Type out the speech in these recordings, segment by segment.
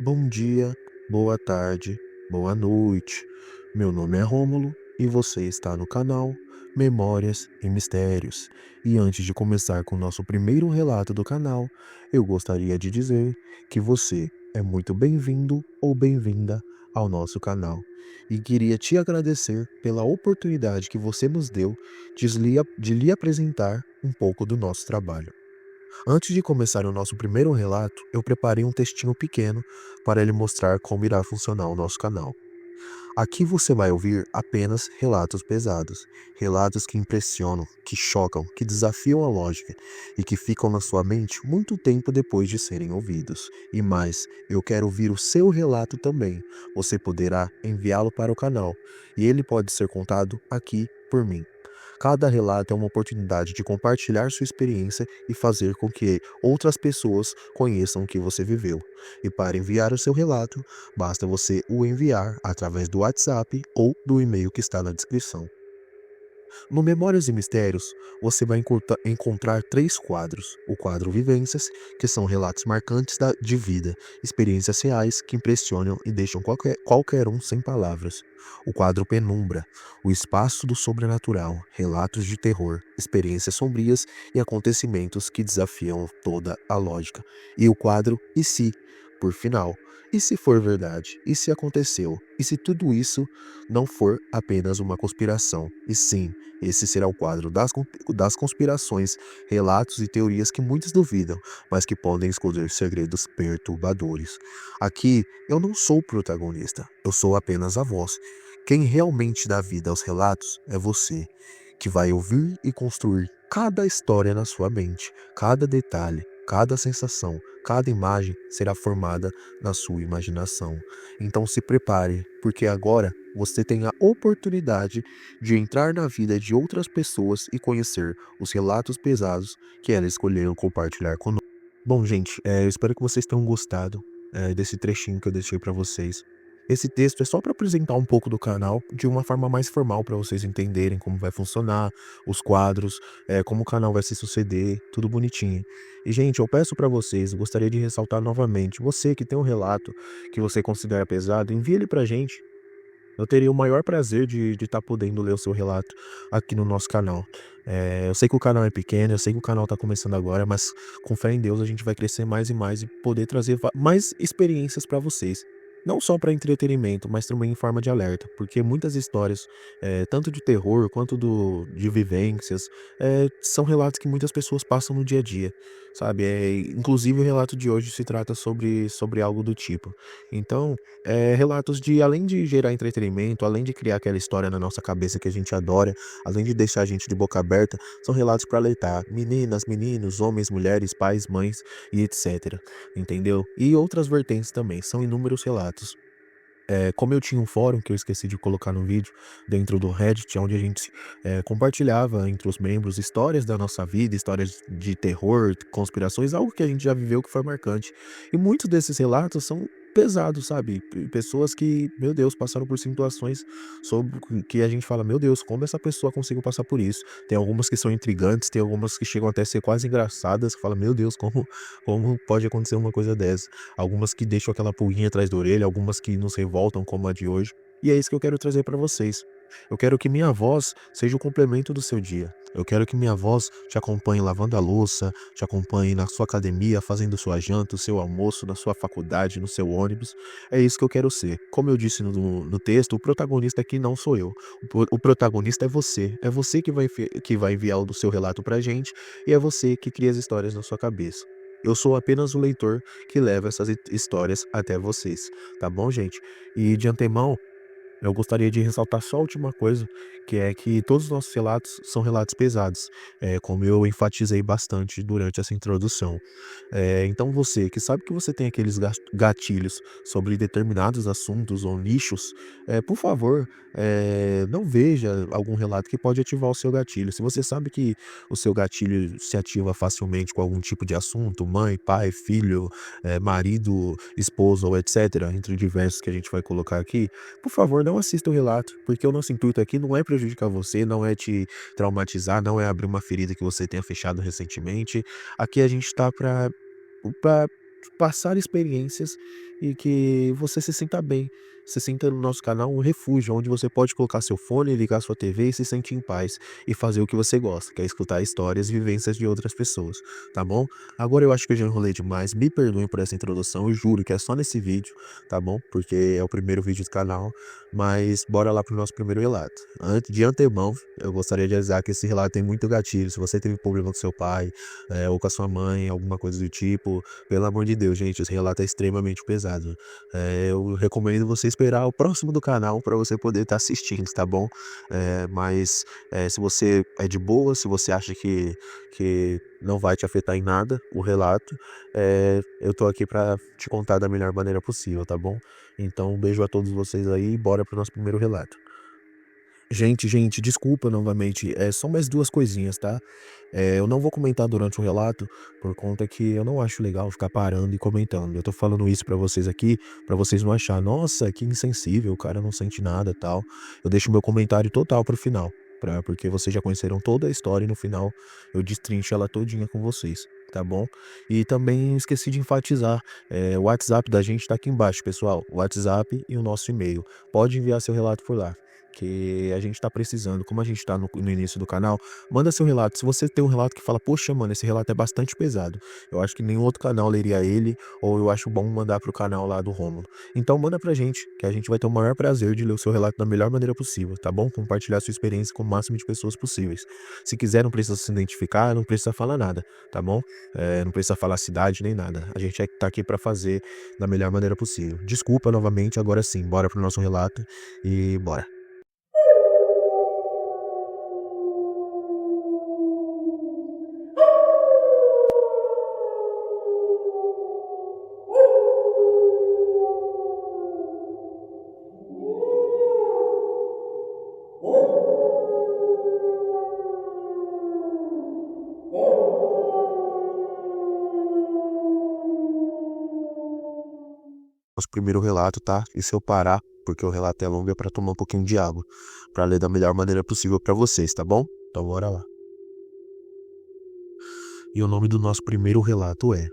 Bom dia, boa tarde, boa noite. Meu nome é Rômulo e você está no canal Memórias e Mistérios. E antes de começar com o nosso primeiro relato do canal, eu gostaria de dizer que você é muito bem-vindo ou bem-vinda ao nosso canal. E queria te agradecer pela oportunidade que você nos deu de lhe apresentar um pouco do nosso trabalho. Antes de começar o nosso primeiro relato, eu preparei um textinho pequeno para lhe mostrar como irá funcionar o nosso canal. Aqui você vai ouvir apenas relatos pesados, relatos que impressionam, que chocam, que desafiam a lógica e que ficam na sua mente muito tempo depois de serem ouvidos. E mais, eu quero ouvir o seu relato também. Você poderá enviá-lo para o canal e ele pode ser contado aqui por mim. Cada relato é uma oportunidade de compartilhar sua experiência e fazer com que outras pessoas conheçam o que você viveu. E para enviar o seu relato, basta você o enviar através do WhatsApp ou do e-mail que está na descrição. No Memórias e Mistérios, você vai encontrar três quadros. O quadro Vivências, que são relatos marcantes de vida, experiências reais que impressionam e deixam qualquer um sem palavras. O quadro Penumbra, o espaço do sobrenatural, relatos de terror, experiências sombrias e acontecimentos que desafiam toda a lógica. E o quadro E se, por final. E se for verdade? E se aconteceu? E se tudo isso não for apenas uma conspiração? E sim, esse será o quadro das conspirações, relatos e teorias que muitos duvidam, mas que podem esconder segredos perturbadores. Aqui, eu não sou o protagonista, eu sou apenas a voz. Quem realmente dá vida aos relatos é você, que vai ouvir e construir cada história na sua mente, cada detalhe, cada sensação, cada imagem será formada na sua imaginação. Então se prepare, porque agora você tem a oportunidade de entrar na vida de outras pessoas e conhecer os relatos pesados que elas escolheram compartilhar conosco. Bom, gente, eu espero que vocês tenham gostado desse trechinho que eu deixei para vocês. Esse texto é só para apresentar um pouco do canal de uma forma mais formal para vocês entenderem como vai funcionar, os quadros, como o canal vai se suceder, tudo bonitinho. E, gente, eu peço para vocês, eu gostaria de ressaltar novamente, você que tem um relato que você considera pesado, envie ele pra gente. Eu teria o maior prazer de estar podendo ler o seu relato aqui no nosso canal. Eu sei que o canal é pequeno, eu sei que o canal está começando agora, mas com fé em Deus a gente vai crescer mais e mais e poder trazer mais experiências para vocês. Não só para entretenimento, mas também em forma de alerta, porque muitas histórias, tanto de terror quanto de vivências, são relatos que muitas pessoas passam no dia a dia, sabe? Inclusive o relato de hoje se trata sobre algo do tipo. Então, relatos de além de gerar entretenimento, além de criar aquela história na nossa cabeça que a gente adora, além de deixar a gente de boca aberta, são relatos para alertar meninas, meninos, homens, mulheres, pais, mães e etc, entendeu? E outras vertentes também, são inúmeros relatos. Como eu tinha um fórum que eu esqueci de colocar no vídeo, dentro do Reddit, onde a gente compartilhava entre os membros histórias da nossa vida, histórias de terror, conspirações, algo que a gente já viveu que foi marcante. E muitos desses relatos são pesados, sabe? Pessoas que, meu Deus, passaram por situações sobre que a gente fala, meu Deus, como essa pessoa conseguiu passar por isso? Tem algumas que são intrigantes, tem algumas que chegam até a ser quase engraçadas, que fala, meu Deus, como pode acontecer uma coisa dessa? Algumas que deixam aquela pulguinha atrás da orelha, algumas que nos revoltam, como a de hoje. E é isso que eu quero trazer para vocês. Eu quero que minha voz seja o complemento do seu dia. Eu quero que minha voz te acompanhe lavando a louça, te acompanhe na sua academia, fazendo sua janta, o seu almoço, na sua faculdade, no seu ônibus. É isso que eu quero ser. Como eu disse no texto, o protagonista aqui não sou eu. O protagonista é você. É você que vai enviar o do seu relato pra gente e é você que cria as histórias na sua cabeça. Eu sou apenas o leitor que leva essas histórias até vocês, tá bom, gente? E de antemão, eu gostaria de ressaltar só a última coisa, que é que todos os nossos relatos são relatos pesados, como eu enfatizei bastante durante essa introdução. Então você que sabe que você tem aqueles gatilhos sobre determinados assuntos ou nichos, por favor, não veja algum relato que pode ativar o seu gatilho. Se você sabe que o seu gatilho se ativa facilmente com algum tipo de assunto, mãe, pai, filho, marido, esposa ou etc., entre diversos que a gente vai colocar aqui, por favor, não assista o relato, porque o nosso intuito aqui não é prejudicar você, não é te traumatizar, não é abrir uma ferida que você tenha fechado recentemente. Aqui a gente está para passar experiências e que você se sinta bem. Se sinta no nosso canal um refúgio, onde você pode colocar seu fone, ligar sua TV e se sentir em paz e fazer o que você gosta, que é escutar histórias e vivências de outras pessoas, tá bom? Agora eu acho que eu já enrolei demais, me perdoem por essa introdução, eu juro que é só nesse vídeo, tá bom? Porque é o primeiro vídeo do canal, mas bora lá pro nosso primeiro relato. Antes de antemão, eu gostaria de avisar que esse relato tem muito gatilho. Se você teve problema com seu pai, ou com a sua mãe, alguma coisa do tipo, pelo amor de Deus, gente, esse relato é extremamente pesado. Eu recomendo você esperar o próximo do canal para você poder estar assistindo, tá bom? Mas se você é de boa, se você acha que não vai te afetar em nada o relato, eu tô aqui para te contar da melhor maneira possível, tá bom? Então, um beijo a todos vocês aí e bora pro nosso primeiro relato. Gente, desculpa novamente, só mais 2 coisinhas, tá? Eu não vou comentar durante o relato, por conta que eu não acho legal ficar parando e comentando. Eu tô falando isso pra vocês aqui, pra vocês não achar: "Nossa, que insensível, o cara não sente nada, tal". Eu deixo meu comentário total para o final, porque vocês já conheceram toda a história e no final eu destrincho ela todinha com vocês, tá bom? E também esqueci de enfatizar, o WhatsApp da gente tá aqui embaixo, pessoal, o WhatsApp e o nosso e-mail. Pode enviar seu relato por lá, que a gente tá precisando. Como a gente tá no início do canal, manda seu relato. Se você tem um relato que fala: "Poxa, mano, esse relato é bastante pesado, eu acho que nenhum outro canal leria ele", ou eu acho bom mandar pro canal lá do Rômulo. Então manda pra gente, que a gente vai ter o maior prazer de ler o seu relato da melhor maneira possível, tá bom? Compartilhar sua experiência com o máximo de pessoas possíveis. Se quiser, não precisa se identificar, não precisa falar nada, tá bom? Não precisa falar cidade nem nada. A gente tá aqui pra fazer da melhor maneira possível. Desculpa novamente, agora sim, bora pro nosso relato e bora. Nosso primeiro relato, tá? E se eu parar, porque o relato é longo, é pra tomar um pouquinho de água, pra ler da melhor maneira possível pra vocês, tá bom? Então bora lá. E o nome do nosso primeiro relato é: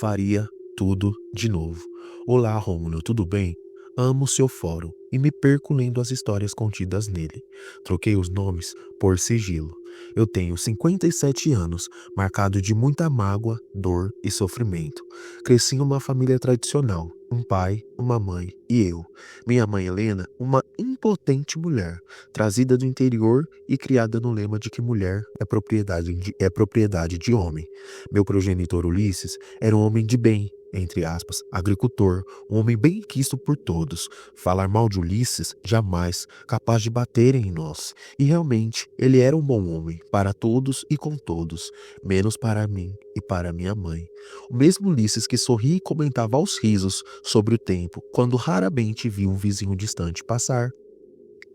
Faria tudo de novo. Olá, Rômulo, tudo bem? Amo seu fórum e me perco lendo as histórias contidas nele. Troquei os nomes por sigilo. Eu tenho 57 anos, marcado de muita mágoa, dor e sofrimento. Cresci em uma família tradicional, um pai, uma mãe e eu. Minha mãe Helena, uma impotente mulher, trazida do interior e criada no lema de que mulher é propriedade de homem. Meu progenitor Ulisses era um homem de bem, entre aspas, agricultor, um homem bem quisto por todos. Falar mal de Ulisses, jamais, capaz de baterem em nós. E realmente, ele era um bom homem, para todos e com todos, menos para mim e para minha mãe. O mesmo Ulisses que sorria e comentava aos risos sobre o tempo, quando raramente via um vizinho distante passar,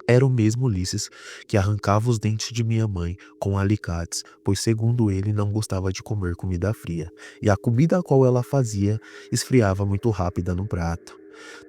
era o mesmo Ulisses que arrancava os dentes de minha mãe com alicates, pois segundo ele não gostava de comer comida fria, e a comida a qual ela fazia esfriava muito rápida no prato.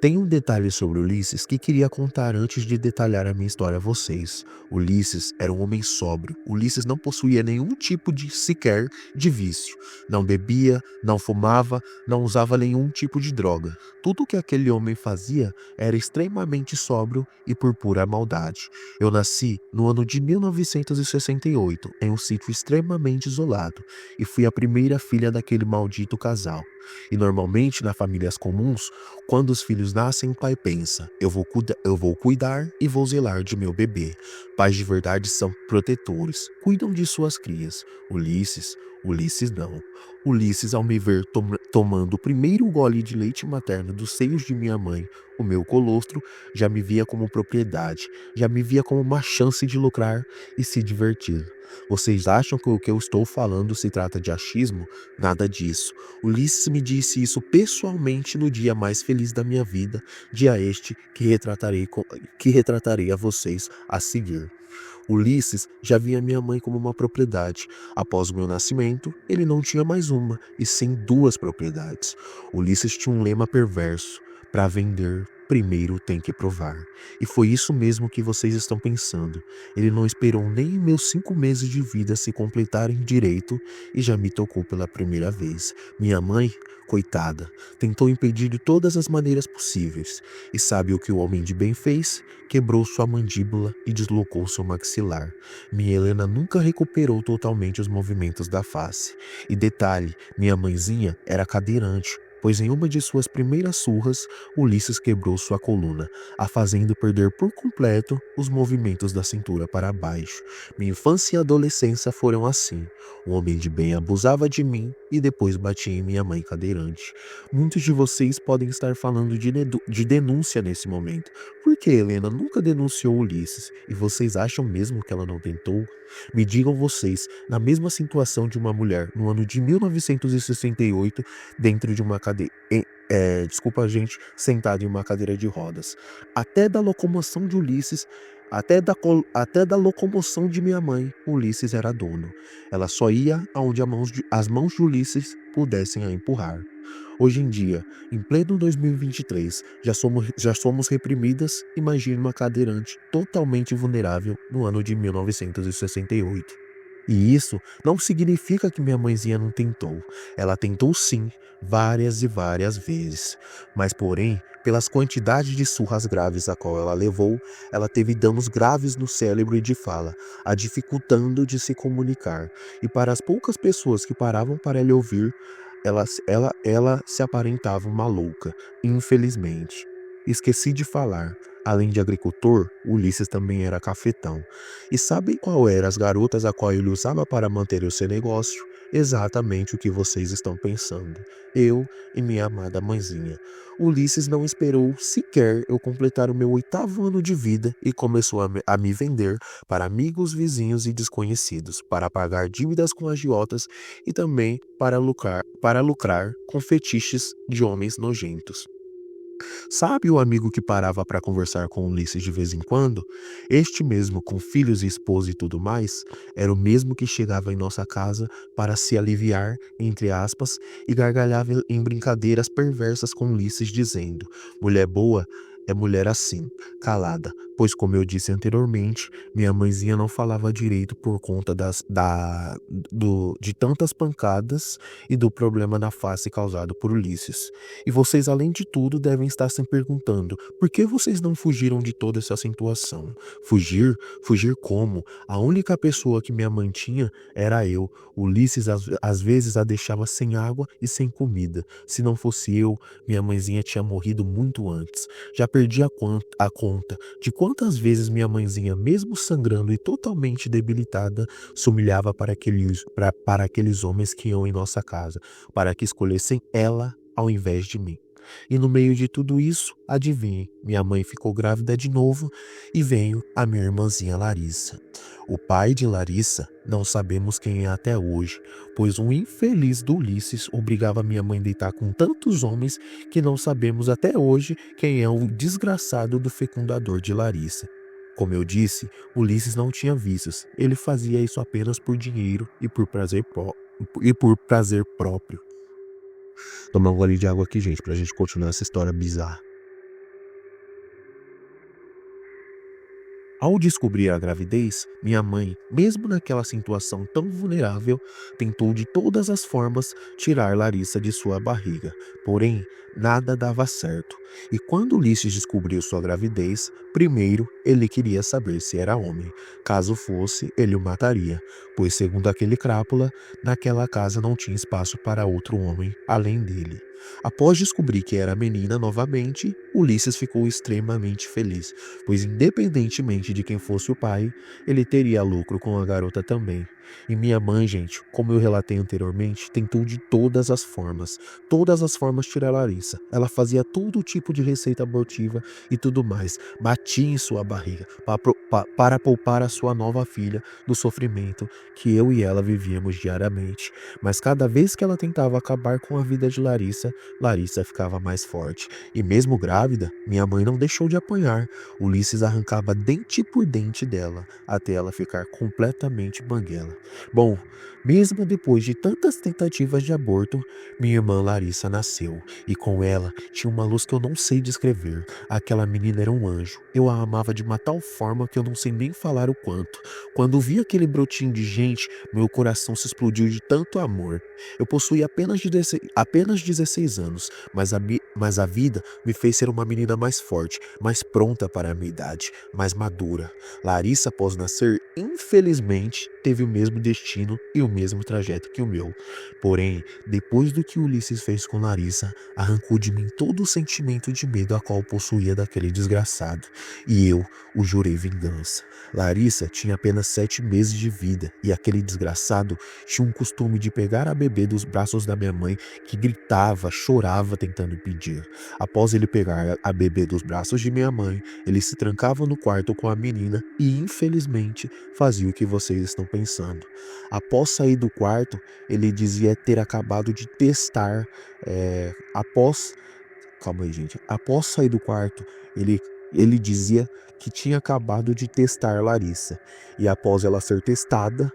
Tem um detalhe sobre Ulisses que queria contar antes de detalhar a minha história a vocês. Ulisses era um homem sóbrio. Ulisses não possuía nenhum tipo de sequer de vício. Não bebia, não fumava, não usava nenhum tipo de droga. Tudo o que aquele homem fazia era extremamente sóbrio e por pura maldade. Eu nasci no ano de 1968, em um sítio extremamente isolado, e fui a primeira filha daquele maldito casal. E normalmente, nas famílias comuns, quando os filhos nascem, o pai pensa: eu vou cuidar e vou zelar de meu bebê. Pais de verdade são protetores, cuidam de suas crias. Ulisses não. Ulisses, ao me ver tomando o primeiro gole de leite materno dos seios de minha mãe, o meu colostro, já me via como propriedade, já me via como uma chance de lucrar e se divertir. Vocês acham que o que eu estou falando se trata de achismo? Nada disso. Ulisses me disse isso pessoalmente no dia mais feliz da minha vida, dia este que retratarei a vocês a seguir. Ulisses já via minha mãe como uma propriedade. Após o meu nascimento, ele não tinha mais uma, e sim duas propriedades. Ulisses tinha um lema perverso: Para vender, primeiro tem que provar. E foi isso mesmo que vocês estão pensando. Ele não esperou nem meus 5 meses de vida se completarem direito e já me tocou pela primeira vez. Minha mãe, coitada, tentou impedir de todas as maneiras possíveis. E sabe o que o homem de bem fez? Quebrou sua mandíbula e deslocou seu maxilar. Minha Helena nunca recuperou totalmente os movimentos da face. E detalhe, minha mãezinha era cadeirante, pois em uma de suas primeiras surras, Ulisses quebrou sua coluna, a fazendo perder por completo os movimentos da cintura para baixo. Minha infância e adolescência foram assim. O homem de bem abusava de mim e depois batia em minha mãe cadeirante. Muitos de vocês podem estar falando de denúncia nesse momento. Por que Helena nunca denunciou Ulisses? E vocês acham mesmo que ela não tentou? Me digam vocês, na mesma situação de uma mulher no ano de 1968, dentro de uma cadeira, desculpa gente, sentado em uma cadeira de rodas. Até da locomoção de Ulisses, até da locomoção de minha mãe, Ulisses era dono. Ela só ia aonde as mãos de Ulisses pudessem a empurrar. Hoje em dia, em pleno 2023, já somos reprimidas. Imagine uma cadeirante totalmente vulnerável no ano de 1968. E isso não significa que minha mãezinha não tentou. Ela tentou sim, várias e várias vezes. Mas porém, pelas quantidades de surras graves a qual ela levou, ela teve danos graves no cérebro e de fala, a dificultando de se comunicar. E para as poucas pessoas que paravam para lhe ouvir, ela se aparentava uma louca, infelizmente. Esqueci de falar, além de agricultor, Ulisses também era cafetão. E sabem qual eram as garotas a qual ele usava para manter o seu negócio? Exatamente o que vocês estão pensando. Eu e minha amada mãezinha. Ulisses não esperou sequer eu completar o meu 8º ano de vida e começou a me vender para amigos, vizinhos e desconhecidos, para pagar dívidas com agiotas e também para lucrar com fetiches de homens nojentos. Sabe o amigo que parava para conversar com Ulisses de vez em quando? Este mesmo, com filhos e esposa e tudo mais, era o mesmo que chegava em nossa casa para se aliviar, entre aspas, e gargalhava em brincadeiras perversas com Ulisses, dizendo: mulher boa é mulher assim, calada, pois como eu disse anteriormente, minha mãezinha não falava direito por conta de tantas pancadas e do problema na face causado por Ulisses. E vocês, além de tudo, devem estar se perguntando, por que vocês não fugiram de toda essa situação? Fugir? Fugir como? A única pessoa que minha mãe tinha era eu. Ulisses às vezes a deixava sem água e sem comida. Se não fosse eu, minha mãezinha tinha morrido muito antes. Já perdi a conta de quantas vezes minha mãezinha, mesmo sangrando e totalmente debilitada, se humilhava para aqueles homens que iam em nossa casa, para que escolhessem ela ao invés de mim. E no meio de tudo isso, adivinhe, minha mãe ficou grávida de novo e veio a minha irmãzinha Larissa. O pai de Larissa não sabemos quem é até hoje, pois um infeliz do Ulisses obrigava minha mãe a deitar com tantos homens que não sabemos até hoje quem é o desgraçado do fecundador de Larissa. Como eu disse, Ulisses não tinha vícios, ele fazia isso apenas por dinheiro e por prazer próprio. Tomar um gole de água aqui, gente, pra gente continuar essa história bizarra. Ao descobrir a gravidez, minha mãe, mesmo naquela situação tão vulnerável, tentou de todas as formas tirar Larissa de sua barriga. Porém, nada dava certo. E quando Ulisses descobriu sua gravidez, primeiro ele queria saber se era homem. Caso fosse, ele o mataria, pois segundo aquele crápula, naquela casa não tinha espaço para outro homem além dele. Após descobrir que era menina novamente, Ulisses ficou extremamente feliz, pois independentemente de quem fosse o pai, ele teria lucro com a garota também. E minha mãe, gente, como eu relatei anteriormente, tentou de todas as formas tirar Larissa. Ela fazia todo tipo de receita abortiva e tudo mais, batia em sua barriga para poupar a sua nova filha do sofrimento que eu e ela vivíamos diariamente. Mas cada vez que ela tentava acabar com a vida de Larissa, Larissa ficava mais forte. E mesmo grávida, minha mãe não deixou de apanhar. Ulisses arrancava dente por dente dela, até ela ficar completamente banguela. Bom, mesmo depois de tantas tentativas de aborto, minha irmã Larissa nasceu. E com ela tinha uma luz que eu não sei descrever. Aquela menina era um anjo. Eu a amava de uma tal forma que eu não sei nem falar o quanto. Quando vi aquele brotinho de gente, meu coração se explodiu de tanto amor. Eu possuía apenas 16 anos, mas a vida me fez ser uma menina mais forte, mais pronta para a minha idade, mais madura. Larissa, após nascer, infelizmente, teve o mesmo destino e o mesmo trajeto que o meu. Porém, depois do que Ulisses fez com Larissa, arrancou de mim todo o sentimento de medo a qual possuía daquele desgraçado, e eu o jurei vingança. Larissa tinha apenas 7 meses de vida, e aquele desgraçado tinha um costume de pegar a bebê dos braços da minha mãe, que gritava, chorava tentando impedir. Após ele pegar a bebê dos braços de minha mãe, ele se trancava no quarto com a menina e, infelizmente, fazia o que vocês estão pensando. Após sair do quarto, ele dizia ter acabado de testar, calma aí, gente. Após sair do quarto, ele dizia que tinha acabado de testar Larissa. E após ela ser testada,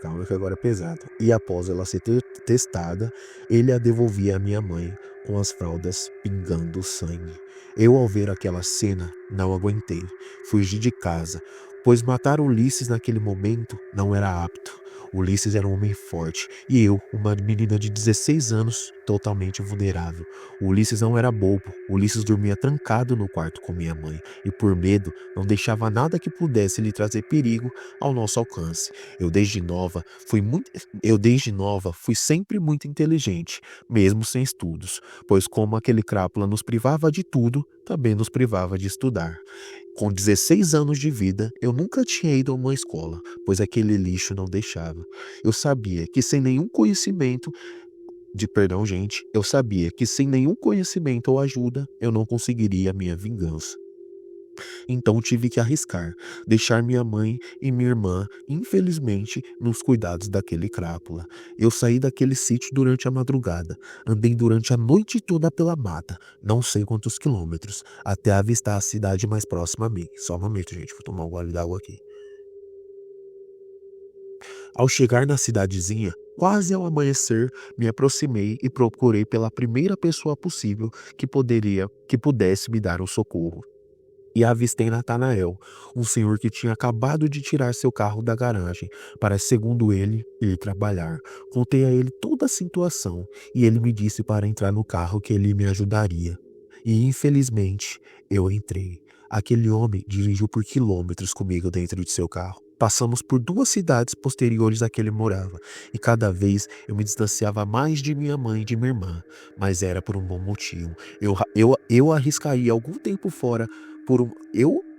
calma que agora é pesado. E após ela ser testada, ele a devolvia à minha mãe com as fraldas pingando sangue. Eu, ao ver aquela cena, não aguentei. Fugi de casa, pois matar Ulisses naquele momento não era apto. Ulisses era um homem forte e eu, uma menina de 16 anos, totalmente vulnerável. Ulisses não era bobo. Ulisses dormia trancado no quarto com minha mãe e, por medo, não deixava nada que pudesse lhe trazer perigo ao nosso alcance. Eu desde nova fui sempre muito inteligente, mesmo sem estudos, pois como aquele crápula nos privava de tudo, também nos privava de estudar. Com 16 anos de vida, eu nunca tinha ido a uma escola, pois aquele lixo não deixava. Eu sabia que sem nenhum conhecimento eu sabia que sem nenhum conhecimento ou ajuda, eu não conseguiria a minha vingança. Então tive que arriscar, deixar minha mãe e minha irmã, infelizmente, nos cuidados daquele crápula. Eu saí daquele sítio durante a madrugada, andei durante a noite toda pela mata, não sei quantos quilômetros, até avistar a cidade mais próxima a mim. Só um momento, gente, vou tomar um gole d'água aqui. Ao chegar na cidadezinha, quase ao amanhecer, me aproximei e procurei pela primeira pessoa possível que pudesse me dar um socorro. E avistei Natanael, um senhor que tinha acabado de tirar seu carro da garagem para, segundo ele, ir trabalhar. Contei a ele toda a situação e ele me disse para entrar no carro que ele me ajudaria. E, infelizmente, eu entrei. Aquele homem dirigiu por quilômetros comigo dentro de seu carro. Passamos por 2 cidades posteriores a que ele morava, e cada vez eu me distanciava mais de minha mãe e de minha irmã, mas era por um bom motivo. Eu arriscaria algum tempo fora por um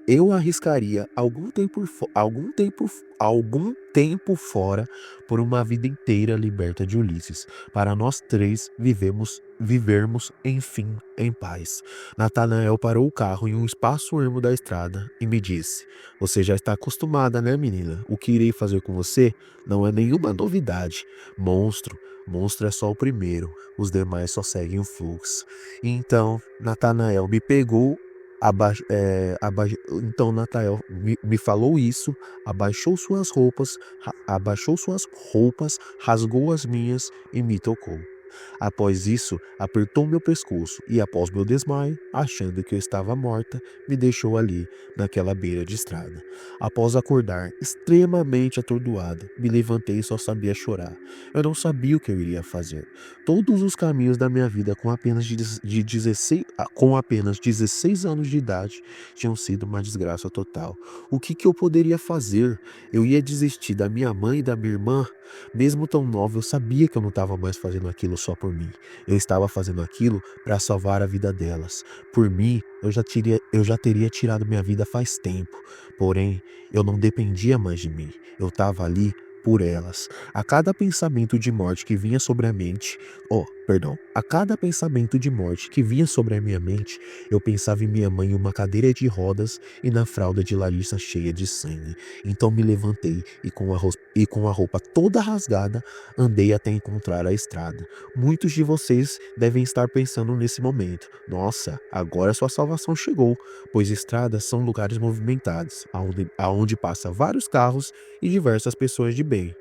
eu arriscaria algum tempo fora por uma vida inteira liberta de Ulisses, para nós 3 vivermos enfim em paz. Natanael parou o carro em um espaço ermo da estrada e me disse: "Você já está acostumada, né, menina? O que irei fazer com você não é nenhuma novidade. Monstro é só o primeiro, os demais só seguem o fluxo." Então, Natanael me pegou. Então Natanael me falou isso, abaixou suas roupas, rasgou as minhas e me tocou. Após isso, apertou meu pescoço e, após meu desmaio, achando que eu estava morta, me deixou ali, naquela beira de estrada. Após acordar, extremamente atordoada, me levantei e só sabia chorar. Eu não sabia o que eu iria fazer. Todos os caminhos da minha vida com apenas 16 anos de idade tinham sido uma desgraça total. O que eu poderia fazer? Eu ia desistir da minha mãe e da minha irmã? Mesmo tão nova, eu sabia que eu não estava mais fazendo aquilo só por mim. Eu estava fazendo aquilo para salvar a vida delas. Por mim, eu já teria tirado minha vida faz tempo. Porém, eu não dependia mais de mim. Eu estava ali por elas. A cada pensamento de morte que vinha sobre a mente, Perdão, a cada pensamento de morte que vinha sobre a minha mente, eu pensava em minha mãe em uma cadeira de rodas e na fralda de Larissa cheia de sangue. Então me levantei e com a roupa toda rasgada, andei até encontrar a estrada. Muitos de vocês devem estar pensando nesse momento: nossa, agora sua salvação chegou, pois estradas são lugares movimentados, aonde passa vários carros e diversas pessoas de bem.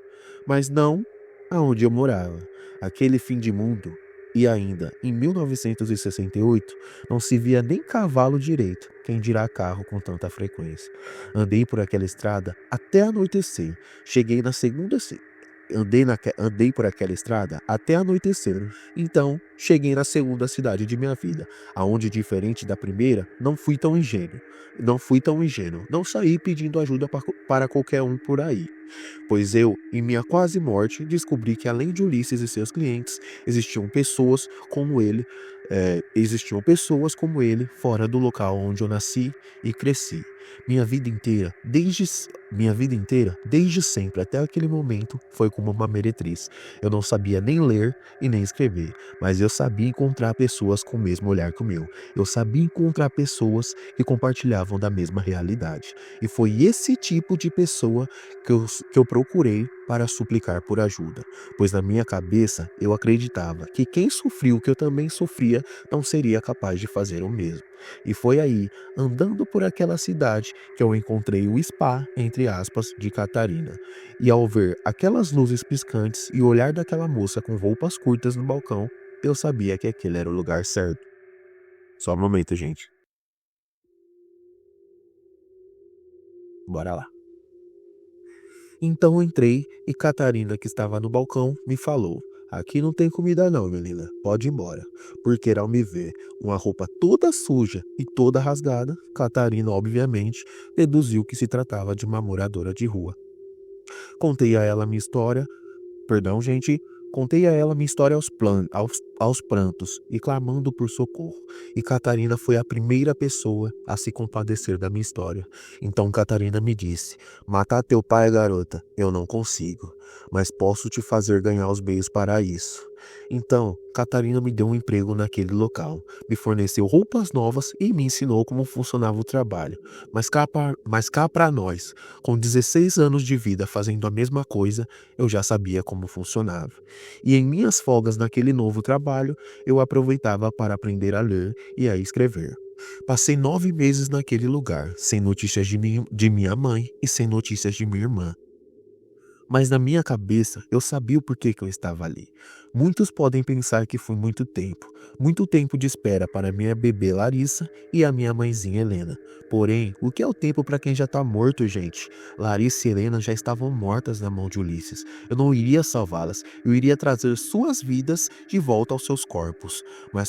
Mas não aonde eu morava. Aquele fim de mundo, e ainda em 1968, não se via nem cavalo direito, quem dirá carro com tanta frequência. Andei por aquela estrada até anoitecer. Cheguei na segunda. Andei por aquela estrada até anoitecer. Então, cheguei na segunda cidade de minha vida, aonde, diferente da primeira, não fui tão ingênuo. Não fui tão ingênuo. Não saí pedindo ajuda para qualquer um por aí. Pois eu, em minha quase morte, descobri que além de Ulisses e seus clientes, existiam pessoas como ele, fora do local onde eu nasci e cresci. Minha vida inteira, desde sempre até aquele momento, foi como uma meretriz. Eu não sabia nem ler e nem escrever, mas eu sabia encontrar pessoas com o mesmo olhar que o meu. Eu sabia encontrar pessoas que compartilhavam da mesma realidade. E foi esse tipo de pessoa que eu procurei para suplicar por ajuda, pois na minha cabeça eu acreditava que quem sofreu o que eu também sofria não seria capaz de fazer o mesmo. E foi aí, andando por aquela cidade, que eu encontrei o spa, entre aspas, de Catarina. E ao ver aquelas luzes piscantes e o olhar daquela moça com roupas curtas no balcão, eu sabia que aquele era o lugar certo. Só um momento, gente. Bora lá. Então entrei e Catarina, que estava no balcão, me falou: aqui não tem comida não, menina, pode ir embora. Porque ao me ver uma roupa toda suja e toda rasgada, Catarina, obviamente, deduziu que se tratava de uma moradora de rua. Contei a ela minha história. Perdão, gente. Contei a ela minha história aos prantos e clamando por socorro. E Catarina foi a primeira pessoa a se compadecer da minha história. Então Catarina me disse: matar teu pai, garota, eu não consigo, mas posso te fazer ganhar os meios para isso. Então, Catarina me deu um emprego naquele local, me forneceu roupas novas e me ensinou como funcionava o trabalho. Mas cá para nós, com 16 anos de vida fazendo a mesma coisa, eu já sabia como funcionava. E em minhas folgas naquele novo trabalho, eu aproveitava para aprender a ler e a escrever. Passei 9 meses naquele lugar, sem notícias de minha mãe e sem notícias de minha irmã. Mas na minha cabeça eu sabia o porquê que eu estava ali. Muitos podem pensar que foi muito tempo de espera para minha bebê Larissa e a minha mãezinha Helena. Porém, o que é o tempo para quem já está morto, gente? Larissa e Helena já estavam mortas na mão de Ulisses. Eu não iria salvá-las, eu iria trazer suas vidas de volta aos seus corpos. Mas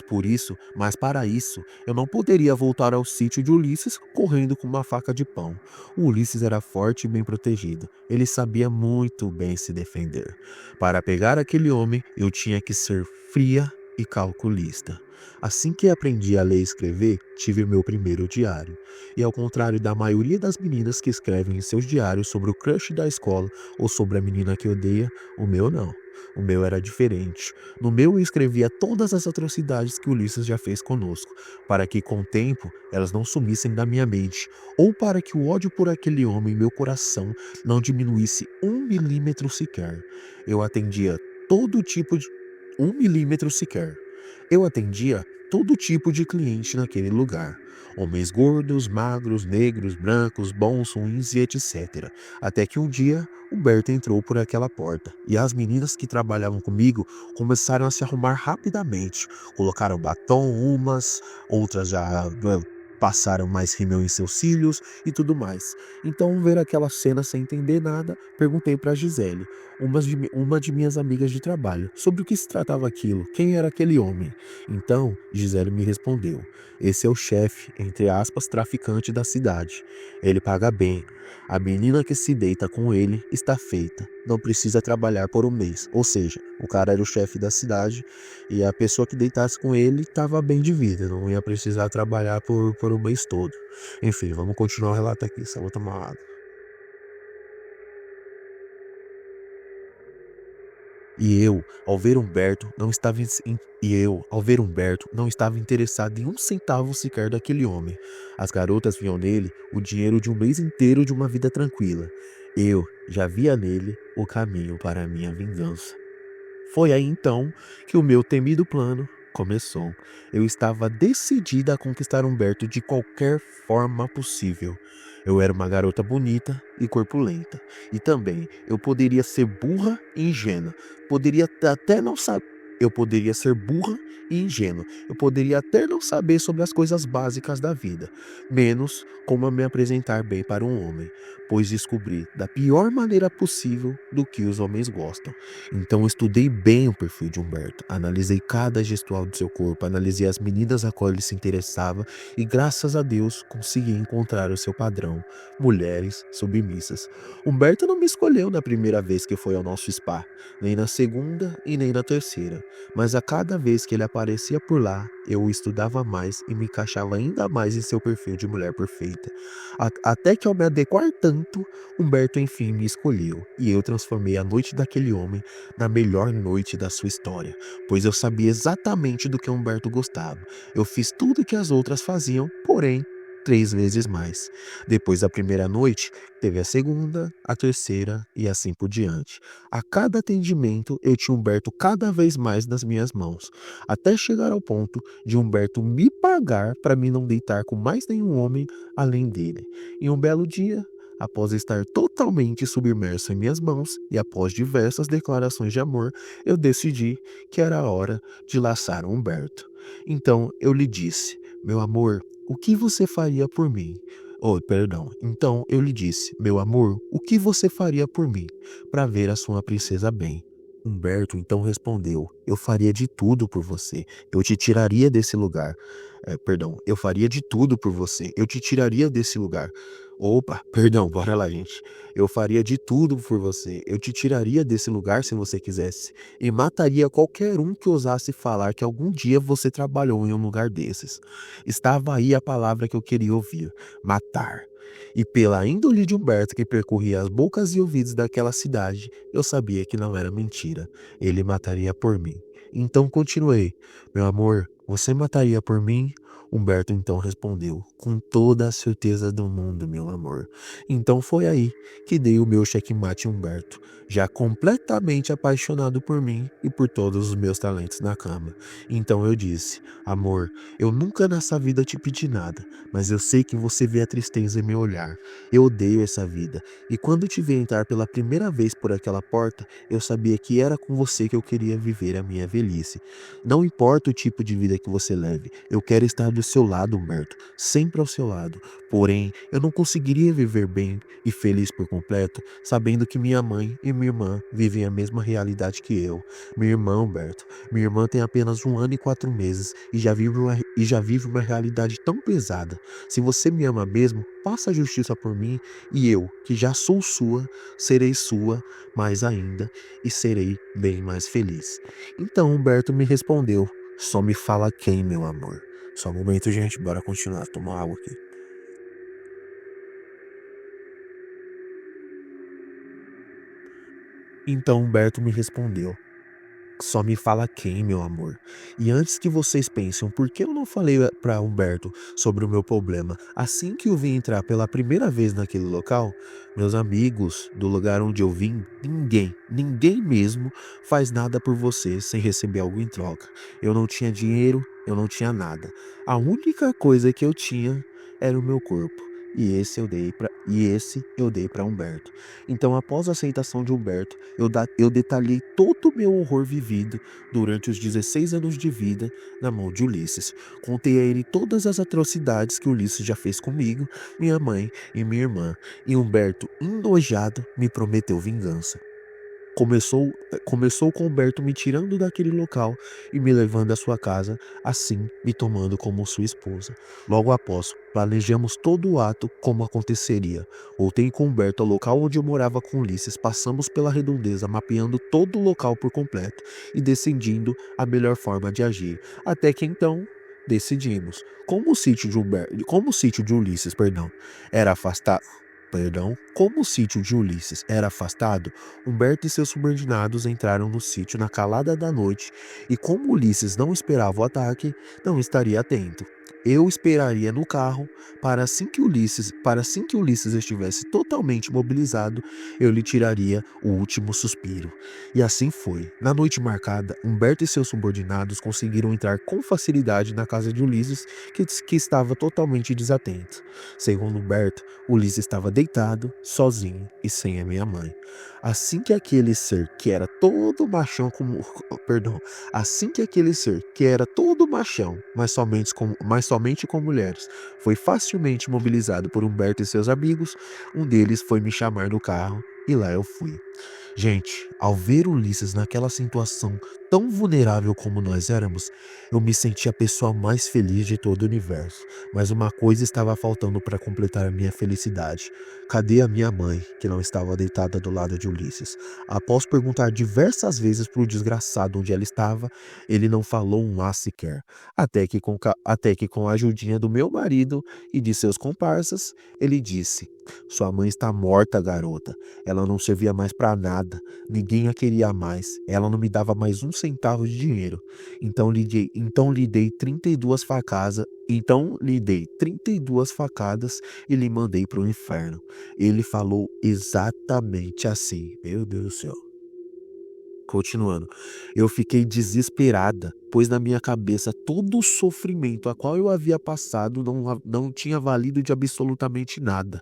para isso, eu não poderia voltar ao sítio de Ulisses correndo com uma faca de pão. O Ulisses era forte e bem protegido. Ele sabia muito bem se defender. Para pegar aquele homem, eu tinha que ser fria e calculista. Assim que aprendi a ler e escrever, tive meu primeiro diário. E ao contrário da maioria das meninas que escrevem em seus diários sobre o crush da escola ou sobre a menina que odeia, o meu não. O meu era diferente. No meu eu escrevia todas as atrocidades que Ulisses já fez conosco, para que com o tempo elas não sumissem da minha mente, ou para que o ódio por aquele homem em meu coração não diminuísse 1 milímetro sequer. Eu atendia todo tipo de 1 milímetro sequer. Eu atendia todo tipo de cliente naquele lugar. Homens gordos, magros, negros, brancos, bons, ruins e etc. Até que um dia, Humberto entrou por aquela porta e as meninas que trabalhavam comigo começaram a se arrumar rapidamente. Colocaram batom umas, outras já passaram mais rímel em seus cílios e tudo mais. Então, ver aquela cena sem entender nada, perguntei para Gisele, uma de minhas amigas de trabalho, sobre o que se tratava aquilo, quem era aquele homem. Então, Gisele me respondeu: esse é o chefe, entre aspas, traficante da cidade. Ele paga bem. A menina que se deita com ele está feita. Não precisa trabalhar por um mês. Ou seja, o cara era o chefe da cidade e a pessoa que deitasse com ele estava bem de vida. Não ia precisar trabalhar por um mês todo. Enfim, vamos continuar o relato aqui. Só vou tomar água. Ao ver Humberto, não estava interessado em um centavo sequer daquele homem. As garotas viam nele o dinheiro de um mês inteiro de uma vida tranquila. Eu já via nele o caminho para a minha vingança. Foi aí então que o meu temido plano começou. Eu estava decidida a conquistar Humberto de qualquer forma possível. Eu era uma garota bonita e corpulenta. E também eu poderia ser burra e ingênua. Poderia até não saber. Eu poderia ser burra e ingênua. Eu poderia até não saber sobre as coisas básicas da vida, menos como me apresentar bem para um homem, pois descobri da pior maneira possível do que os homens gostam. Então eu estudei bem o perfil de Humberto, analisei cada gestual do seu corpo, analisei as meninas a qual ele se interessava e graças a Deus consegui encontrar o seu padrão, mulheres submissas. Humberto não me escolheu na primeira vez que foi ao nosso spa, nem na segunda e nem na terceira, mas a cada vez que ele aparecia por lá, eu o estudava mais e me encaixava ainda mais em seu perfil de mulher perfeita. Até que ao me adequar tanto, Humberto enfim me escolheu, e eu transformei a noite daquele homem na melhor noite da sua história, pois eu sabia exatamente do que Humberto gostava. Eu fiz tudo o que as outras faziam, porém 3 vezes mais. Depois da primeira noite, teve a segunda, a terceira e assim por diante. A cada atendimento, eu tinha Humberto cada vez mais nas minhas mãos, até chegar ao ponto de Humberto me pagar para mim não deitar com mais nenhum homem além dele. E um belo dia, após estar totalmente submerso em minhas mãos e após diversas declarações de amor, eu decidi que era hora de laçar Humberto. Então eu lhe disse: meu amor, o que você faria por mim? Oh, perdão. Então eu lhe disse: meu amor, o que você faria por mim para ver a sua princesa bem? Humberto então respondeu: eu faria de tudo por você. Eu te tiraria desse lugar. Perdão, eu faria de tudo por você. Eu te tiraria desse lugar. Opa, perdão, bora lá, gente. Eu faria de tudo por você. Eu te tiraria desse lugar se você quisesse. E mataria qualquer um que ousasse falar que algum dia você trabalhou em um lugar desses. Estava aí a palavra que eu queria ouvir: matar. E pela índole de Humberto que percorria as bocas e ouvidos daquela cidade, eu sabia que não era mentira. Ele mataria por mim. Então continuei: meu amor, você mataria por mim? Humberto então respondeu: com toda a certeza do mundo, meu amor. Então foi aí que dei o meu checkmate a Humberto, já completamente apaixonado por mim e por todos os meus talentos na cama. Então eu disse: amor, eu nunca nessa vida te pedi nada, mas eu sei que você vê a tristeza em meu olhar. Eu odeio essa vida, e quando te vi entrar pela primeira vez por aquela porta, eu sabia que era com você que eu queria viver a minha velhice. Não importa o tipo de vida que você leve, eu quero estar do seu lado, Humberto, sempre ao seu lado. Porém, eu não conseguiria viver bem e feliz por completo, sabendo que minha mãe e minha irmã vivem a mesma realidade que eu. Minha irmã, Humberto, minha irmã tem apenas 1 ano e 4 meses e já vive uma realidade tão pesada. Se você me ama mesmo, faça justiça por mim e eu, que já sou sua, serei sua mais ainda e serei bem mais feliz. Então Humberto me respondeu: só me fala quem, meu amor. Só um momento, gente, bora continuar, tomar água aqui. Então Humberto me respondeu: só me fala quem, meu amor. E antes que vocês pensem por que eu não falei para Humberto sobre o meu problema assim que eu vim entrar pela primeira vez naquele local, meus amigos do lugar onde eu vim, ninguém mesmo faz nada por você sem receber algo em troca. Eu não tinha dinheiro, eu não tinha nada. A única coisa que eu tinha era o meu corpo. E esse eu dei para Humberto. Então, após a aceitação de Humberto, eu detalhei todo o meu horror vivido durante os 16 anos de vida na mão de Ulisses. Contei a ele todas as atrocidades que Ulisses já fez comigo, minha mãe e minha irmã. E Humberto, enojado, me prometeu vingança. Começou com Humberto me tirando daquele local e me levando à sua casa, assim me tomando como sua esposa. Logo após, planejamos todo o ato como aconteceria. Voltei com Humberto ao local onde eu morava com Ulisses, passamos pela redondeza, mapeando todo o local por completo e decidindo a melhor forma de agir. Até que então decidimos. Como o sítio de Ulisses, era afastado. Como o sítio de Ulisses era afastado, Humberto e seus subordinados entraram no sítio na calada da noite e como Ulisses não esperava o ataque, não estaria atento. Eu esperaria no carro para assim que Ulisses estivesse totalmente mobilizado, eu lhe tiraria o último suspiro. E assim foi. Na noite marcada, Humberto e seus subordinados conseguiram entrar com facilidade na casa de Ulisses, que estava totalmente desatento. Segundo Humberto, Ulisses estava deitado, sozinho e sem a minha mãe. Assim que aquele ser que era todo machão como, perdão, assim que aquele ser que era todo machão, mas somente com mulheres, foi facilmente mobilizado por Humberto e seus amigos, um deles foi me chamar no carro e lá eu fui. Gente, ao ver Ulisses naquela situação tão vulnerável como nós éramos, eu me senti a pessoa mais feliz de todo o universo. Mas uma coisa estava faltando para completar a minha felicidade. Cadê a minha mãe, que não estava deitada do lado de Ulisses? Após perguntar diversas vezes para o desgraçado onde ela estava, ele não falou um A sequer. Até que com a ajudinha do meu marido e de seus comparsas, ele disse: "Sua mãe está morta, garota. Ela não servia mais para nada. Ninguém a queria mais. Ela não me dava mais um centavo de dinheiro. Então lhe dei 32 facadas. Então lhe dei 32 facadas e lhe mandei para o inferno." Ele falou exatamente assim. Meu Deus do céu. Continuando, eu fiquei desesperada, pois na minha cabeça todo o sofrimento a qual eu havia passado não tinha valido de absolutamente nada.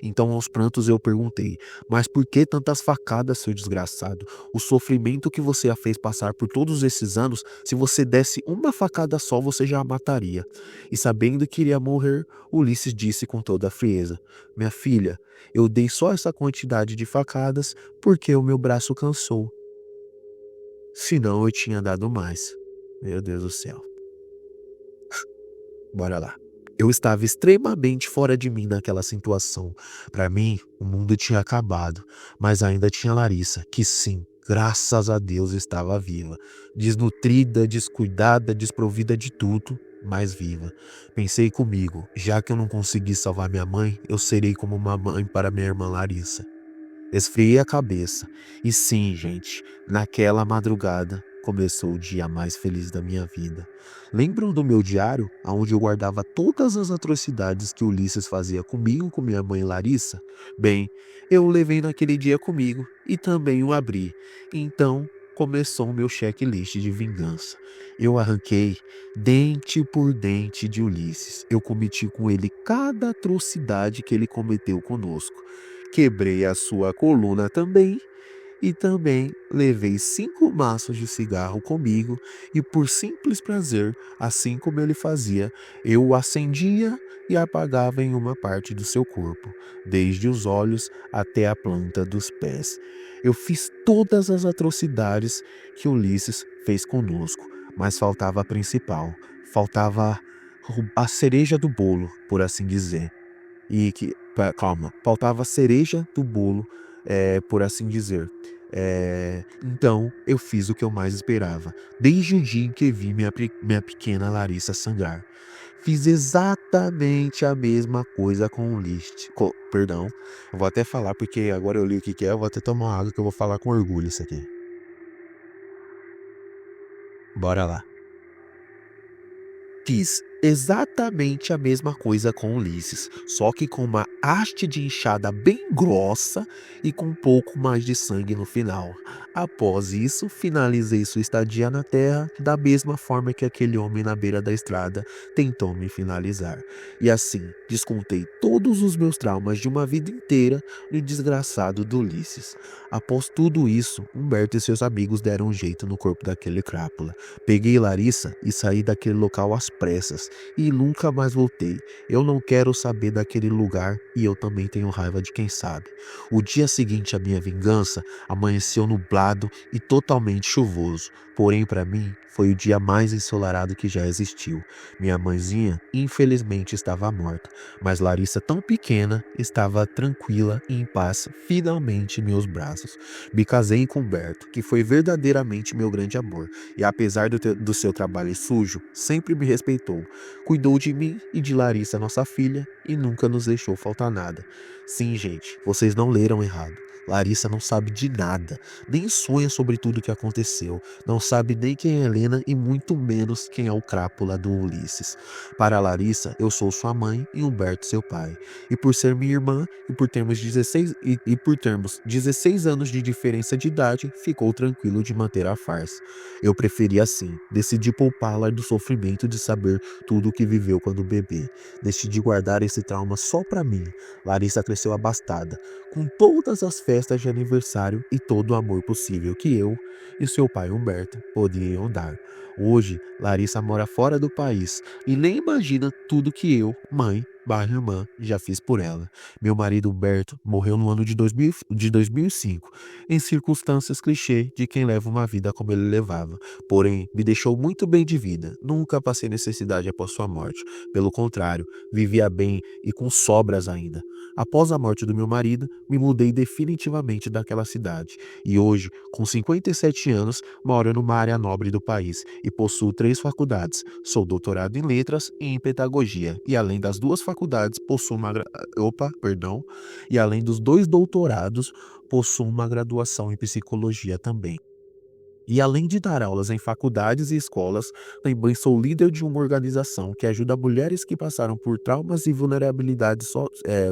Então, aos prantos, eu perguntei: "Mas por que tantas facadas, seu desgraçado? O sofrimento que você a fez passar por todos esses anos, se você desse uma facada só, você já a mataria." E sabendo que iria morrer, Ulisses disse com toda a frieza: "Minha filha, eu dei só essa quantidade de facadas porque o meu braço cansou. Senão eu tinha dado mais." Meu Deus do céu. Bora lá. Eu estava extremamente fora de mim naquela situação. Para mim, o mundo tinha acabado, mas ainda tinha Larissa, que sim, graças a Deus estava viva. Desnutrida, descuidada, desprovida de tudo, mas viva. Pensei comigo, já que eu não consegui salvar minha mãe, eu serei como uma mãe para minha irmã Larissa. Esfriei a cabeça. E sim, gente, naquela madrugada começou o dia mais feliz da minha vida. Lembram do meu diário, onde eu guardava todas as atrocidades que Ulisses fazia comigo, com minha mãe Larissa? Bem, eu o levei naquele dia comigo e também o abri. Então começou o meu checklist de vingança. Eu arranquei dente por dente de Ulisses. Eu cometi com ele cada atrocidade que ele cometeu conosco. Quebrei a sua coluna também e também levei 5 maços de cigarro comigo e por simples prazer, assim como ele fazia, eu o acendia e apagava em uma parte do seu corpo, desde os olhos até a planta dos pés. Eu fiz todas as atrocidades que Ulisses fez conosco, mas faltava a principal, faltava a cereja do bolo, por assim dizer. Calma, faltava a cereja do bolo, por assim dizer. Então eu fiz o que eu mais esperava, desde o dia em que vi minha pequena Larissa sangrar. Fiz exatamente a mesma coisa com o List. Perdão, eu vou até falar porque agora eu li o que que é, eu vou até tomar uma água que eu vou falar com orgulho isso aqui. Bora lá. Fiz exatamente a mesma coisa com Ulisses, só que com uma haste de enxada bem grossa e com um pouco mais de sangue no final. Após isso, finalizei sua estadia na Terra da mesma forma que aquele homem na beira da estrada tentou me finalizar. E assim, descontei todos os meus traumas de uma vida inteira no desgraçado do Ulisses. Após tudo isso, Humberto e seus amigos deram um jeito no corpo daquele crápula. Peguei Larissa e saí daquele local às pressas e nunca mais voltei. Eu não quero saber daquele lugar e eu também tenho raiva de quem sabe. O dia seguinte à minha vingança amanheceu nublado e totalmente chuvoso. Porém, para mim, foi o dia mais ensolarado que já existiu. Minha mãezinha, infelizmente, estava morta, mas Larissa, tão pequena, estava tranquila e em paz, finalmente em meus braços. Me casei com Humberto, que foi verdadeiramente meu grande amor, e apesar do seu trabalho sujo, sempre me respeitou. cuidou de mim e de Larissa, nossa filha, e nunca nos deixou faltar nada. Sim, gente, vocês não leram errado. Larissa não sabe de nada, nem sonha sobre tudo o que aconteceu, não sabe nem quem é Helena e muito menos quem é o crápula do Ulisses. Para Larissa, eu sou sua mãe e Humberto seu pai. E por ser minha irmã e por termos 16 anos de diferença de idade, ficou tranquilo de manter a farsa. Eu preferi assim, decidi poupá-la do sofrimento de saber tudo o que viveu quando bebê. Decidi guardar esse trauma só para mim. Larissa cresceu abastada, com todas as festas de aniversário e todo o amor possível que eu e seu pai Humberto poderiam dar. Hoje, Larissa mora fora do país e nem imagina tudo que eu, mãe, barra irmã, já fiz por ela. Meu marido Humberto morreu no ano de 2005, em circunstâncias clichê de quem leva uma vida como ele levava. Porém, me deixou muito bem de vida. Nunca passei necessidade após sua morte. Pelo contrário, vivia bem e com sobras ainda. Após a morte do meu marido, me mudei definitivamente daquela cidade. E hoje, com 57 anos, moro numa área nobre do país e possuo 3 faculdades. Sou doutorado em letras e em pedagogia. E além das 2 faculdades, possuo uma e além dos 2 doutorados, possuo uma graduação em psicologia também. E além de dar aulas em faculdades e escolas, também sou líder de uma organização que ajuda mulheres que passaram por traumas e vulnerabilidades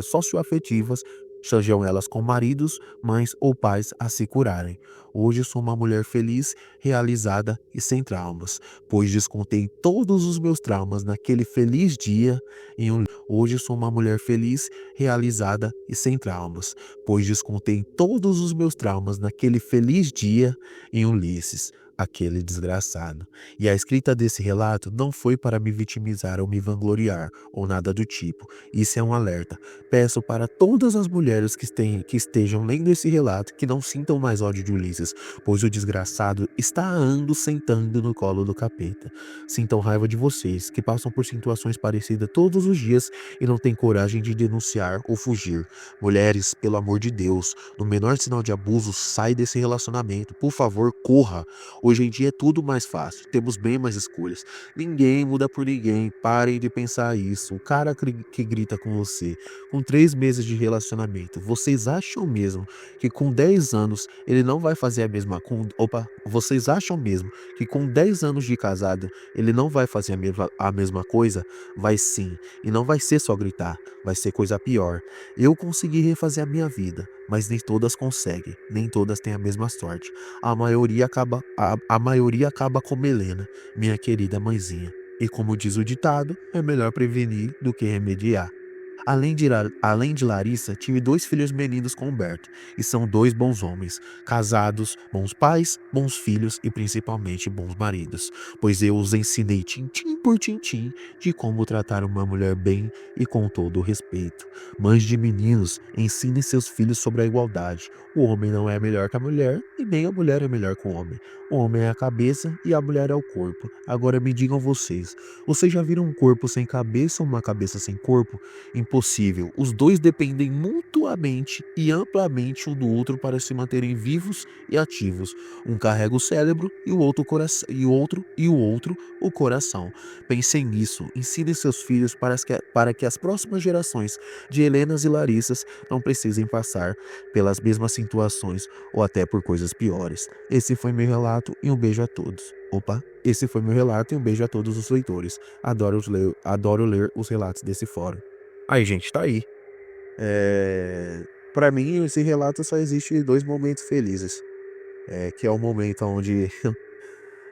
socioafetivas, sejam elas com maridos, mães ou pais, a se curarem. Hoje sou uma mulher feliz, realizada e sem traumas, pois descontei todos os meus traumas naquele feliz dia em um... Hoje sou uma mulher feliz, realizada e sem traumas, pois descontei todos os meus traumas naquele feliz dia em Ulisses, aquele desgraçado. E a escrita desse relato não foi para me vitimizar ou me vangloriar, ou nada do tipo. Isso é um alerta. Peço para todas as mulheres que estejam lendo esse relato que não sintam mais ódio de Ulisses, pois o desgraçado está há anos sentando no colo do capeta. Sintam raiva de vocês, que passam por situações parecidas todos os dias e não têm coragem de denunciar ou fugir. Mulheres, pelo amor de Deus, no menor sinal de abuso, sai desse relacionamento. Por favor, corra. Hoje em dia é tudo mais fácil, temos bem mais escolhas. Ninguém muda por ninguém, parem de pensar isso. O cara que grita com você, com 3 meses de relacionamento, vocês acham mesmo que com 10 anos ele não vai fazer a mesma coisa? Vocês acham mesmo que com 10 anos de casado ele não vai fazer a mesma coisa? Vai sim, e não vai ser só gritar, vai ser coisa pior. Eu consegui refazer a minha vida, mas nem todas conseguem, nem todas têm a mesma sorte. A maioria acaba como Helena, minha querida mãezinha. E como diz o ditado, é melhor prevenir do que remediar. Além de Larissa, tive 2 filhos meninos com Humberto, e são 2 bons homens, casados, bons pais, bons filhos e principalmente bons maridos, pois eu os ensinei tintim por tintim de como tratar uma mulher bem e com todo o respeito. Mães de meninos, ensinem seus filhos sobre a igualdade. O homem não é melhor que a mulher e nem a mulher é melhor que o homem. O homem é a cabeça e a mulher é o corpo. Agora me digam vocês já viram um corpo sem cabeça ou uma cabeça sem corpo? Impossível. Os dois dependem mutuamente e amplamente um do outro para se manterem vivos e ativos. Um carrega o cérebro e o outro o coração. Pensem nisso. Ensinem seus filhos para que as próximas gerações de Helenas e Larissas não precisem passar pelas mesmas situações ou até por coisas piores. Esse foi meu relato e um beijo a todos. Esse foi meu relato e um beijo a todos os leitores. Adoro ler os relatos desse fórum. Aí, gente, tá aí. Pra mim, esse relato só existe 2 momentos felizes. Que é o momento onde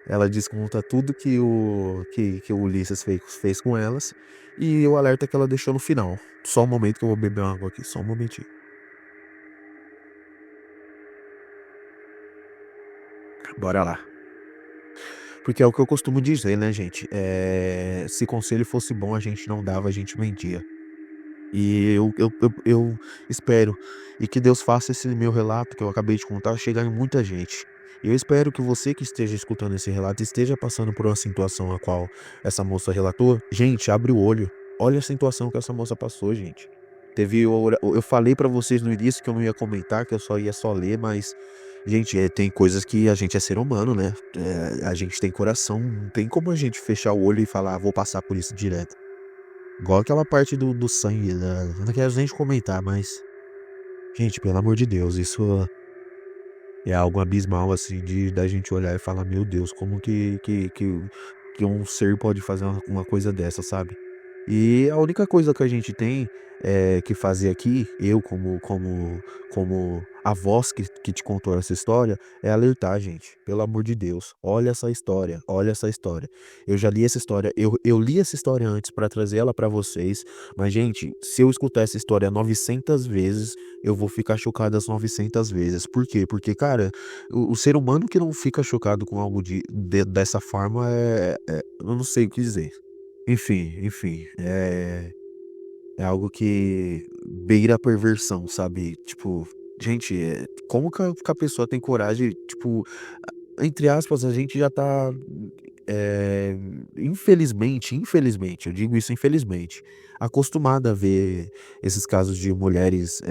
ela desconta tudo que o Ulisses fez com elas. E o alerta que ela deixou no final. Só um momento que eu vou beber uma água aqui. Só um momentinho. Bora lá. Porque é o que eu costumo dizer, né, gente? Se conselho fosse bom, a gente não dava, a gente vendia. E eu espero e que Deus faça esse meu relato que eu acabei de contar chegar em muita gente. E eu espero que você que esteja escutando esse relato esteja passando por uma situação a qual essa moça relatou. Gente, abre o olho. Olha a situação que essa moça passou, gente. Eu falei pra vocês no início que eu não ia comentar, que eu só ia ler, mas Gente, tem coisas que a gente é ser humano, né? A gente tem coração, não tem como a gente fechar o olho e falar, "Ah, vou passar por isso direto." Igual aquela parte do sangue, né? Eu não quero nem comentar, mas, gente, pelo amor de Deus, isso é algo abismal, assim, da gente olhar e falar, meu Deus, como que um ser pode fazer uma coisa dessa, sabe? E a única coisa que a gente tem que fazer aqui, eu como a voz que te contou essa história, é alertar, gente. Pelo amor de Deus, olha essa história, olha essa história. Eu já li essa história, eu li essa história antes para trazer ela para vocês, mas, gente, se eu escutar essa história 900 vezes, eu vou ficar chocado as 900 vezes. Por quê? Porque, cara, o ser humano que não fica chocado com algo dessa forma eu não sei o que dizer. Enfim, é algo que beira a perversão, sabe? Tipo, gente, como que a pessoa tem coragem, tipo, entre aspas, a gente já tá, eh, infelizmente, eu digo isso infelizmente, acostumado a ver esses casos de mulheres,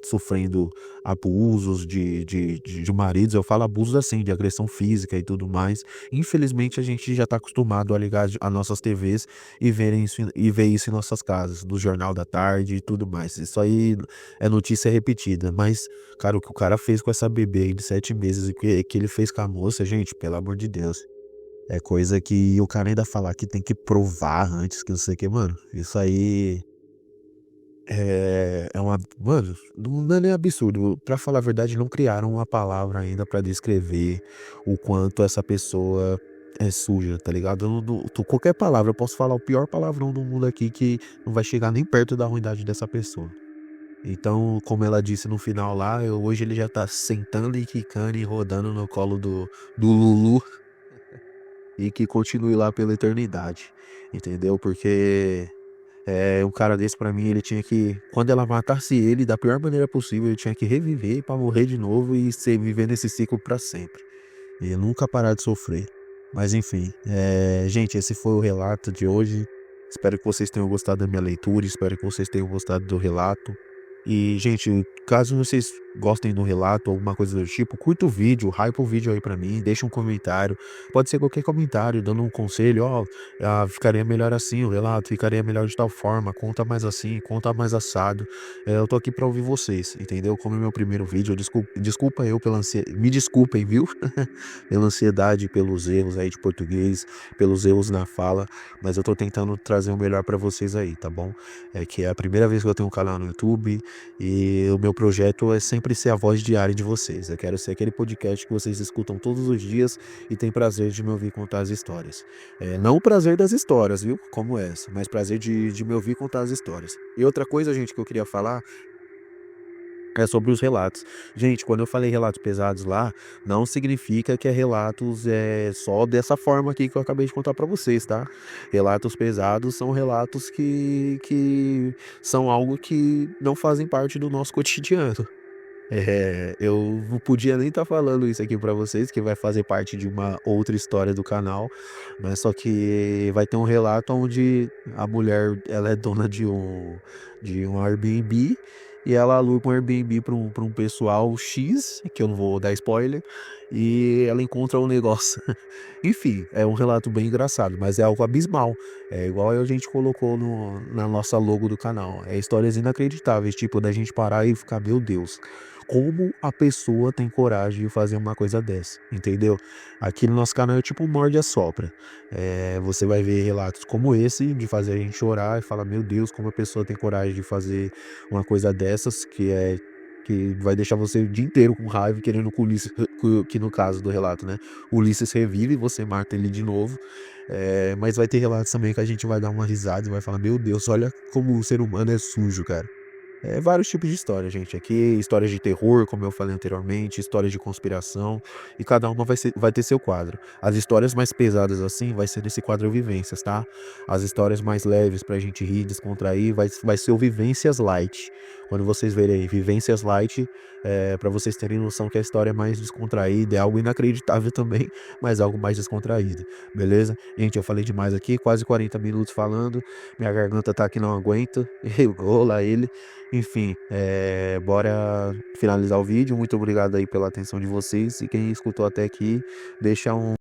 sofrendo abusos de maridos. Eu falo abusos assim, de agressão física e tudo mais. Infelizmente, a gente já tá acostumado a ligar as nossas TVs e ver isso em nossas casas, do Jornal da Tarde e tudo mais. Isso aí é notícia repetida, mas, cara, o que o cara fez com essa bebê aí de 7 meses e que ele fez com a moça, gente, pelo amor de Deus. É coisa que o cara ainda falar que tem que provar antes, que não sei o que, mano. Isso aí é uma. Mano, não é nem absurdo. Pra falar a verdade, não criaram uma palavra ainda pra descrever o quanto essa pessoa é suja, tá ligado? Qualquer palavra, eu posso falar o pior palavrão do mundo aqui que não vai chegar nem perto da ruindade dessa pessoa. Então, como ela disse no final lá, hoje ele já tá sentando e quicando e rodando no colo do Lulu e que continue lá pela eternidade, entendeu? Porque um cara desse pra mim, ele tinha que, quando ela matasse ele da pior maneira possível, ele tinha que reviver pra morrer de novo e viver nesse ciclo pra sempre. E nunca parar de sofrer. Mas enfim, gente, esse foi o relato de hoje. Espero que vocês tenham gostado da minha leitura, espero que vocês tenham gostado do relato. E, gente, caso vocês gostem do relato ou alguma coisa do tipo, curta o vídeo, hype o vídeo aí pra mim, deixa um comentário. Pode ser qualquer comentário, dando um conselho, ó, ficaria melhor assim o relato, ficaria melhor de tal forma, conta mais assim, conta mais assado. Eu tô aqui pra ouvir vocês, entendeu? Como é meu primeiro vídeo, desculpa eu pela ansiedade, me desculpem, viu? Pela ansiedade, pelos erros aí de português, pelos erros na fala, mas eu tô tentando trazer o melhor pra vocês aí, tá bom? É que é a primeira vez que eu tenho um canal no YouTube e o meu projeto é sempre ser a voz diária de vocês. Eu quero ser aquele podcast que vocês escutam todos os dias e tem prazer de me ouvir contar as histórias. Não o prazer das histórias, viu? Como essa, mas prazer de me ouvir contar as histórias. E outra coisa, gente, que eu queria falar é sobre os relatos. Gente, quando eu falei relatos pesados lá, não significa que é relatos só dessa forma aqui que eu acabei de contar pra vocês, tá? Relatos pesados são relatos que são algo que não fazem parte do nosso cotidiano. Eu não podia nem estar falando isso aqui pra vocês, que vai fazer parte de uma outra história do canal, mas só que vai ter um relato onde a mulher, ela é dona de um Airbnb e ela aluga um Airbnb para um pessoal X, que eu não vou dar spoiler, e ela encontra um negócio. Enfim, é um relato bem engraçado, mas é algo abismal. É igual a gente colocou na nossa logo do canal. É histórias inacreditáveis, tipo, da gente parar e ficar, meu Deus, como a pessoa tem coragem de fazer uma coisa dessa, entendeu? Aqui no nosso canal é tipo um morde a sopra. Você vai ver relatos como esse, de fazer a gente chorar e falar, meu Deus, como a pessoa tem coragem de fazer uma coisa dessas, que vai deixar você o dia inteiro com raiva, querendo que o Ulisses, que no caso do relato, né? O Ulisses revive e você mata ele de novo. Mas vai ter relatos também que a gente vai dar uma risada e vai falar, meu Deus, olha como o ser humano é sujo, cara. Vários tipos de história, gente. Aqui, histórias de terror, como eu falei anteriormente, histórias de conspiração, e cada uma vai ter seu quadro. As histórias mais pesadas, assim, vai ser nesse quadro Vivências, tá? As histórias mais leves pra gente rir, descontrair, vai ser o Vivências Light. Quando vocês verem aí, Vivências Light, para vocês terem noção que a história é mais descontraída, é algo inacreditável também, mas algo mais descontraído, beleza? Gente, eu falei demais aqui, quase 40 minutos falando, minha garganta tá que não aguenta, eu vou lá ele. Enfim, bora finalizar o vídeo. Muito obrigado aí pela atenção de vocês, e quem escutou até aqui, deixa um